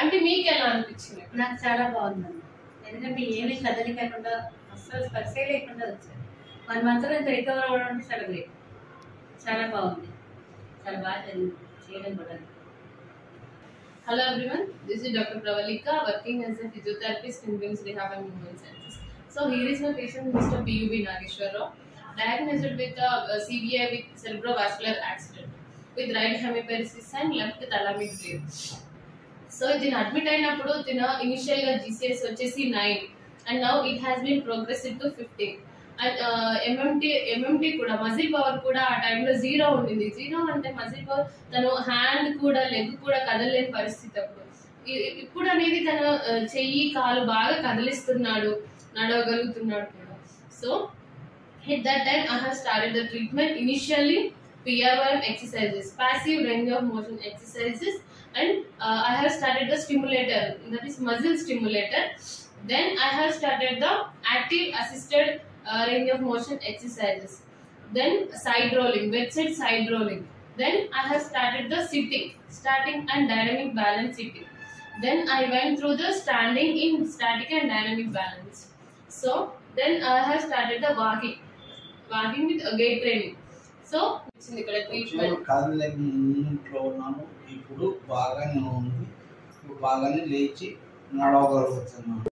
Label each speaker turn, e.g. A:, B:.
A: అంటే మీకు ఎలా అనిపించింది?
B: నాకు చాలా బాగుందండి. ఎందుకంటే ఏమీ కదలికకుండా అస్సలు స్పర్శే లేకుండా వచ్చాను. 1 month లో ఇంత రికవర్ అవ్వడం అంటే చాలా గ్రేట్. చాలా బాగుంది. చాలా బాగా చేయడం కూడా.
A: Hello everyone, this is Dr. Pravalika working as a physiotherapist in Wings Rehab and Movement Sciences. So here is my patient Mr. PUB Nageshwar Rao, diagnosed with a CVI with cerebrovascular accident with right hemiparesis and left thalamic vein. So దీని admit అయినప్పుడు initial గా GCS వచ్చేసి 9 and now it has been progressed to 15 and MMT కూడా muscle power కూడా ఆ టైంలో 0 ఉండింది. 0 అంటే మజిల్ పవర్ తను హ్యాండ్ కూడా లెగ్ కూడా కదలలేని పరిస్థితి. అప్పుడు ఇప్పుడు అనేది తన చెయ్యి కాలు బాగా కదిలిస్తున్నాడు, నడవగలుగుతున్నాడు కూడా. So at that time I have started the treatment initially PRYM exercises, passive range of motion exercises, and I have started the stimulator, that is muscle stimulator. Then I have started the active assisted range of motion exercises. Then side rolling, bedside side rolling. Then I have started the starting and dynamic balance sitting. Then I went through the standing in static and dynamic balance. So then I have started the walking with a gait training. So ఇక్కడ treatment
C: కాదులేక ఇంట్లో ఉన్నాను, ఇప్పుడు బాగానే ఉంది, బాగానే లేచి నడవగలుగుతున్నాను.